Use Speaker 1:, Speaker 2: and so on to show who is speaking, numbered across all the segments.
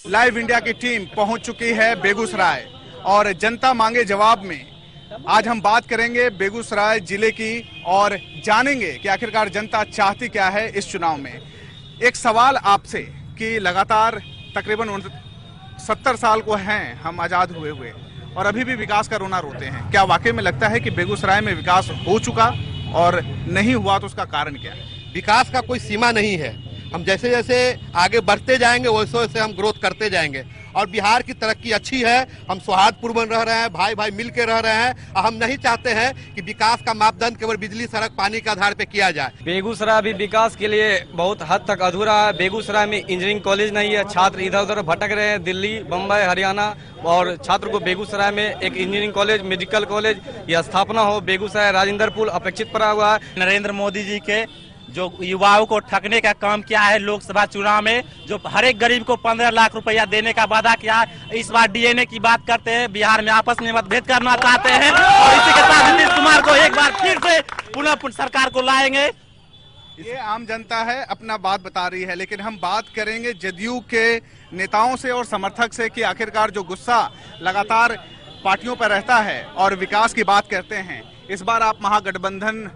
Speaker 1: Live India की team पहुंच चुकी है बेगूसराय और जनता मांगे जवाब में आज हम बात करेंगे बेगूसराय जिले की और जानेंगे कि आखिरकार जनता चाहती क्या है इस चुनाव में। एक सवाल आपसे कि लगातार तकरीबन 70 साल को हैं हम आजाद हुए और अभी भी विकास का रोना रोते हैं। क्या वाकई में लगता है कि बेगूसराय में विकास हो चुका और नहीं हुआ तो उसका कारण क्या है?
Speaker 2: विकास का कोई सीमा नहीं है। हम जैसे जैसे आगे बढ़ते जाएंगे वैसे वैसे हम ग्रोथ करते जाएंगे और बिहार की तरक्की अच्छी है। हम सौहार्दपूर्ण रह रहे हैं, भाई भाई मिल के रह रहे हैं और हम नहीं चाहते हैं कि विकास का मापदंड केवल बिजली, सड़क, पानी के आधार पे किया जाए।
Speaker 3: बेगूसराय भी विकास के लिए बहुत हद तक अधूरा है। बेगूसराय में इंजीनियरिंग कॉलेज नहीं है, छात्र इधर उधर भटक रहे हैं, दिल्ली, बम्बई, हरियाणा, और छात्र को बेगूसराय में एक इंजीनियरिंग कॉलेज, मेडिकल कॉलेज की स्थापना हो। बेगूसराय राजेंद्र पुल अपेक्षित पड़ा हुआ है।
Speaker 4: नरेंद्र मोदी जी के जो युवाओं को ठगने का काम किया है लोकसभा चुनाव में, जो हर एक गरीब को 15 लाख रुपया देने का वादा किया, इस बार डीएनए की बात करते हैं। बिहार में आपस में मतभेद करना चाहते हैं और इसी के साथ नीतीश कुमार को एक बार फिर से पुनः सरकार को लाएंगे।
Speaker 1: ये आम जनता है, अपना बात बता रही है, लेकिन हम बात करेंगे जदयू के नेताओं से और समर्थक से कि आखिरकार जो गुस्सा लगातार पार्टियों पर रहता है और विकास की बात करते हैं, इस बार आप महागठबंधन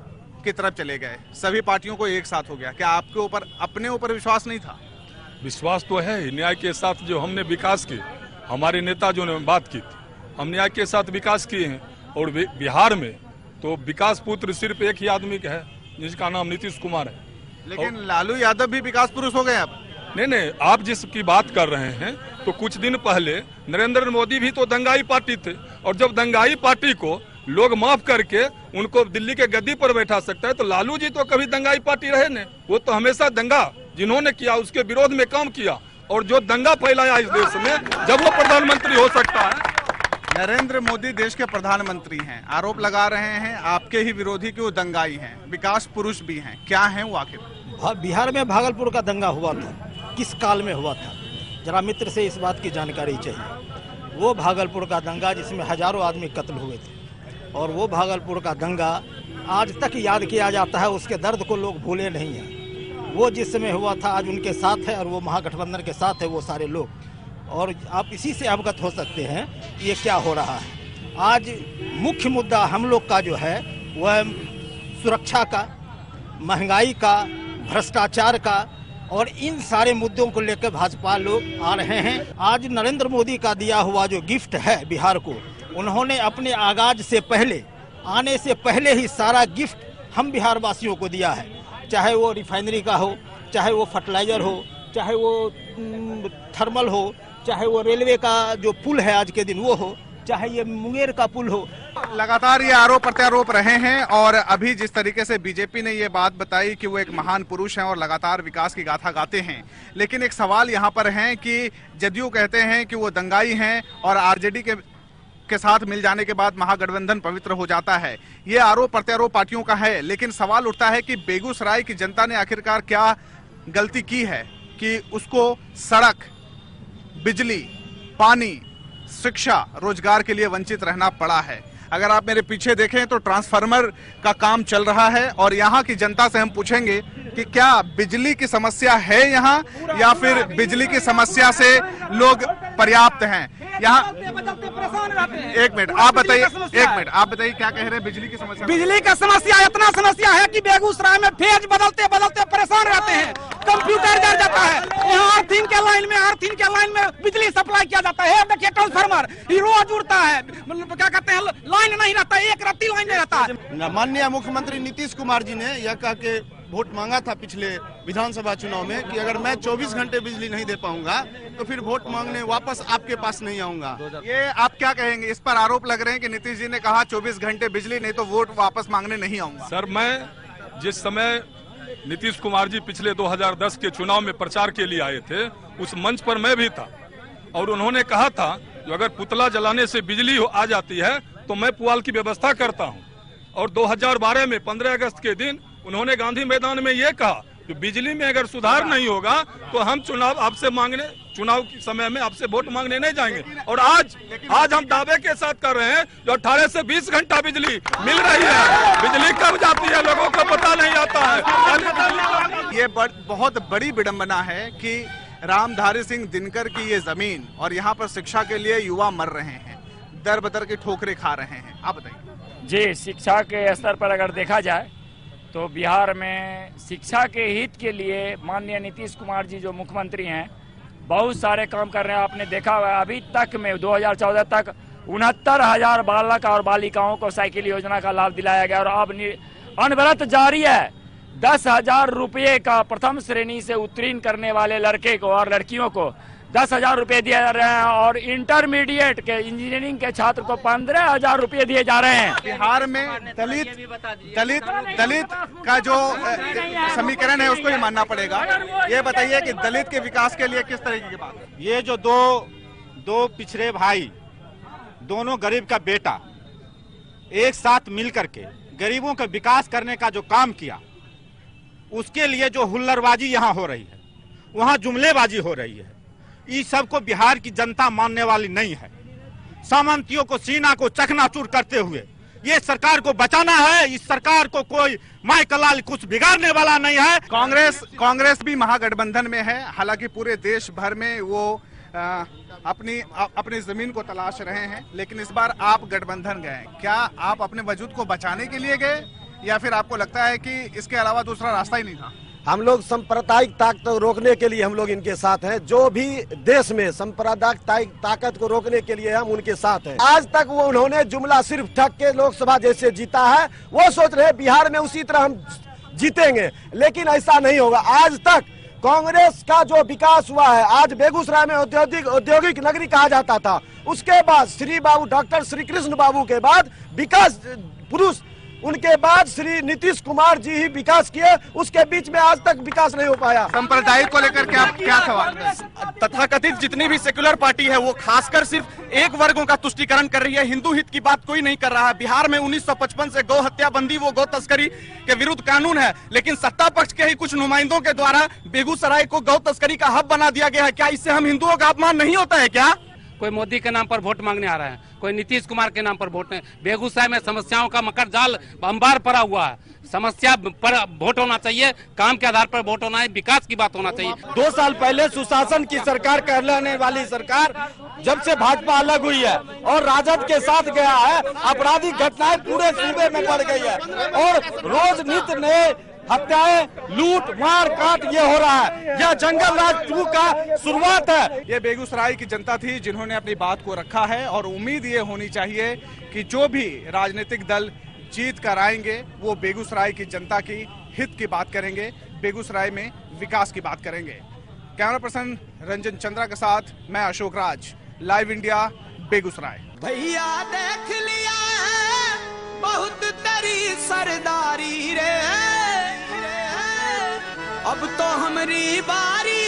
Speaker 1: की तरफ चले गए, सभी पार्टियों को एक साथ हो गया। क्या आपके ऊपर अपने ऊपर विश्वास नहीं था?
Speaker 5: विश्वास तो है। न्याय के साथ जो हमने विकास की, हमारे नेता जो ने बात की थी, हम न्याय के साथ विकास किए हैं। और बिहार में तो विकास पुत्र सिर्फ एक ही आदमी का है जिसका नाम नीतीश कुमार है।
Speaker 1: लेकिन लालू यादव भी विकास पुरुष हो गए अब।
Speaker 5: नहीं, आप जिसकी बात कर रहे हैं तो कुछ दिन पहले नरेंद्र मोदी भी तो दंगाई पार्टी थे और जब दंगाई पार्टी को लोग माफ करके उनको दिल्ली के गद्दी पर बैठा सकता है तो लालू जी तो कभी दंगाई पार्टी रहे ने। वो तो हमेशा दंगा जिन्होंने किया उसके विरोध में काम किया और जो दंगा फैलाया इस देश में, जब वो प्रधानमंत्री हो सकता है।
Speaker 1: नरेंद्र मोदी देश के प्रधानमंत्री हैं, आरोप लगा रहे हैं आपके ही विरोधी कि वो दंगाई हैं, विकास पुरुष भी हैं। क्या है वो आखिर?
Speaker 6: बिहार में भागलपुर का दंगा हुआ था, किस काल में हुआ था? जरा मित्र से इस बात की जानकारी चाहिए। वो भागलपुर का दंगा जिसमें हजारों आदमी कत्ल हुए थे और वो भागलपुर का दंगा आज तक याद किया जाता है, उसके दर्द को लोग भूले नहीं हैं। वो जिस समय हुआ था आज उनके साथ है और वो महागठबंधन के साथ है वो सारे लोग। और आप इसी से अवगत हो सकते हैं कि ये क्या हो रहा है। आज मुख्य मुद्दा हम लोग का जो है वह सुरक्षा का, महंगाई का, भ्रष्टाचार का और इन सारे मुद्दों को लेकर भाजपा लोग आ रहे हैं। आज नरेंद्र मोदी का दिया हुआ जो गिफ्ट है बिहार को, उन्होंने अपने आगाज से पहले, आने से पहले ही सारा गिफ्ट हम बिहार वासियों को दिया है। चाहे वो रिफाइनरी का हो, चाहे वो फर्टिलाइजर हो, चाहे वो थर्मल हो, चाहे वो रेलवे का जो पुल है आज के दिन वो हो, चाहे ये मुंगेर का पुल हो।
Speaker 1: लगातार ये आरोप प्रत्यारोप रहे हैं और अभी जिस तरीके से बीजेपी ने ये बात बताई कि वो एक महान पुरुष हैं और लगातार विकास की गाथा गाते हैं, लेकिन एक सवाल यहाँ पर है कि जदयू कहते हैं कि वो दंगाई हैं और आरजेडी के साथ मिल जाने के बाद महागठबंधन पवित्र हो जाता है। ये आरोप प्रत्यारोप पार्टियों का है, लेकिन सवाल उठता है कि बेगूसराय की जनता ने आखिरकार क्या गलती की है कि उसको सड़क, बिजली, पानी, शिक्षा, रोजगार के लिए वंचित रहना पड़ा है। अगर आप मेरे पीछे देखें तो ट्रांसफार्मर का काम चल रहा है और यहाँ की जनता से हम पूछेंगे कि क्या बिजली की समस्या है यहाँ या फिर बिजली की समस्या से लोग पर्याप्त हैं यहाँ। एक मिनट आप बताइए, क्या कह रहे हैं बिजली की समस्या?
Speaker 7: बिजली का समस्या इतना समस्या है कि बेगूसराय में फेज बदलते बदलते परेशान रहते हैं। कंप्यूटर जल जाता है, यहाँ अर्थिंग के लाइन में बिजली सप्लाई किया जाता है। देखिए ट्रांसफार्मर रोज उड़ता है, मतलब क्या कहते हैं, लाइन नहीं रहता, एक रत्ती लाइन नहीं रहता है।
Speaker 2: माननीय मुख्यमंत्री नीतीश कुमार जी ने यह कह के वोट मांगा था पिछले विधानसभा चुनाव में कि अगर मैं 24 घंटे बिजली नहीं दे पाऊंगा तो फिर वोट मांगने वापस आपके पास नहीं आऊंगा।
Speaker 1: ये आप क्या कहेंगे? इस पर आरोप लग रहे हैं कि नीतीश जी ने कहा 24 घंटे बिजली नहीं तो वोट वापस मांगने नहीं आऊंगा।
Speaker 5: सर, मैं जिस समय नीतीश कुमार जी पिछले 2010 के चुनाव में प्रचार के लिए आए थे, उस मंच पर मैं भी था और उन्होंने कहा था कि अगर पुतला जलाने से बिजली आ जाती है तो मैं पुआल की व्यवस्था करता हूं। और 2012 में 15 अगस्त के दिन उन्होंने गांधी मैदान में ये कहा कि बिजली में अगर सुधार नहीं होगा तो हम चुनाव के समय में आपसे वोट मांगने नहीं जाएंगे। और आज हम दावे के साथ कर रहे हैं जो 18 से 20 घंटा बिजली मिल रही है। बिजली कब जाती है लोगों को पता नहीं आता है।
Speaker 1: ये बहुत बड़ी विडंबना है कि रामधारी सिंह दिनकर की ये जमीन और यहाँ पर शिक्षा के लिए युवा मर रहे हैं, दर बदर की ठोकरें खा रहे हैं, आप बताइए।
Speaker 8: जी, शिक्षा के स्तर पर अगर देखा जाए तो बिहार में शिक्षा के हित के लिए माननीय नीतीश कुमार जी जो मुख्यमंत्री हैं बहुत सारे काम कर रहे हैं। आपने देखा हुआ अभी तक में 2014 तक 69,000 बालक और बालिकाओं को साइकिल योजना का लाभ दिलाया गया और अब अनवरत जारी है। 10,000 रुपये का प्रथम श्रेणी से उत्तीर्ण करने वाले लड़के को और लड़कियों को 10,000 रुपये दिए जा रहे हैं और इंटरमीडिएट के इंजीनियरिंग के छात्र को 15,000 रुपये दिए जा रहे हैं।
Speaker 1: बिहार में दलित का जो समीकरण है उसको ही मानना पड़ेगा। ये बताइए कि दलित के विकास के लिए किस तरीके की बात है?
Speaker 9: ये जो दो पिछड़े भाई, दोनों गरीब का बेटा एक साथ मिलकर के गरीबों का विकास करने का जो काम किया, उसके लिए जो हुल्लड़बाजी यहाँ हो रही है, वहाँ जुमलेबाजी हो रही है, इस सब को बिहार की जनता मानने वाली नहीं है। सामंतियों को सीना को चकनाचूर करते हुए ये सरकार को बचाना है। इस सरकार को कोई माइकलाल कुछ बिगाड़ने वाला नहीं है।
Speaker 1: कांग्रेस भी महागठबंधन में है, हालांकि पूरे देश भर में वो अपनी जमीन को तलाश रहे हैं, लेकिन इस बार आप गठबंधन गए। क्या आप अपने वजूद को बचाने के लिए गए या फिर आपको लगता है कि इसके अलावा दूसरा रास्ता ही नहीं था?
Speaker 10: हम लोग सांप्रदायिक ताकत रोकने के लिए हम लोग इनके साथ हैं। जो भी देश में सांप्रदायिक ताकत को रोकने के लिए हम उनके साथ हैं। आज तक वो उन्होंने जुमला सिर्फ ठग के लोकसभा जैसे जीता है, वो सोच रहे बिहार में उसी तरह हम जीतेंगे, लेकिन ऐसा नहीं होगा। आज तक कांग्रेस का जो विकास हुआ है, आज बेगूसराय में औद्योगिक नगरी कहा जाता था, उसके बाद श्री बाबू डॉक्टर श्री कृष्ण बाबू के बाद विकास पुरुष, उनके बाद श्री नीतीश कुमार जी ही विकास किए, उसके बीच में आज तक विकास नहीं हो पाया।
Speaker 1: सांप्रदायिक को लेकर क्या सवाल?
Speaker 11: तथाकथित जितनी भी सेक्युलर पार्टी है वो खासकर सिर्फ एक वर्गों का तुष्टीकरण कर रही है, हिंदू हित की बात कोई नहीं कर रहा है। बिहार में 1955 से गौ हत्या बंदी, वो गौ तस्करी के विरुद्ध कानून है, लेकिन सत्ता पक्ष के ही कुछ नुमाइंदों के द्वारा बेगूसराय को गौ तस्करी का हब बना दिया गया है। क्या इससे हम हिंदुओं का अपमान नहीं होता है क्या?
Speaker 12: कोई मोदी के नाम पर वोट मांगने आ रहा है, कोई नीतीश कुमार के नाम पर वोट। बेगूसराय में समस्याओं का मकर जाल अंबार पड़ा हुआ है। समस्या पर वोट होना चाहिए, काम के आधार पर वोट होना है, विकास की बात होना चाहिए।
Speaker 6: 2 साल पहले सुशासन की सरकार कहलाने वाली सरकार जब से भाजपा अलग हुई है और राजद के साथ गया है, आपराधिक घटनाएं पूरे सूबे में बढ़ गई है और रोज नित्य नए हत्याएं, लूट, मार काट ये हो रहा है। यह जंगल राज 2 का शुरुआत है।
Speaker 1: ये बेगूसराय की जनता थी जिन्होंने अपनी बात को रखा है और उम्मीद ये होनी चाहिए कि जो भी राजनीतिक दल जीत कर आएंगे वो बेगूसराय की जनता की हित की बात करेंगे, बेगूसराय में विकास की बात करेंगे। कैमरा पर्सन रंजन चंद्रा के साथ मैं अशोक राज, लाइव इंडिया, बेगूसराय।
Speaker 13: भैया देख लिया है बहुत तेरी सरदारी रे, अब तो हमारी बारी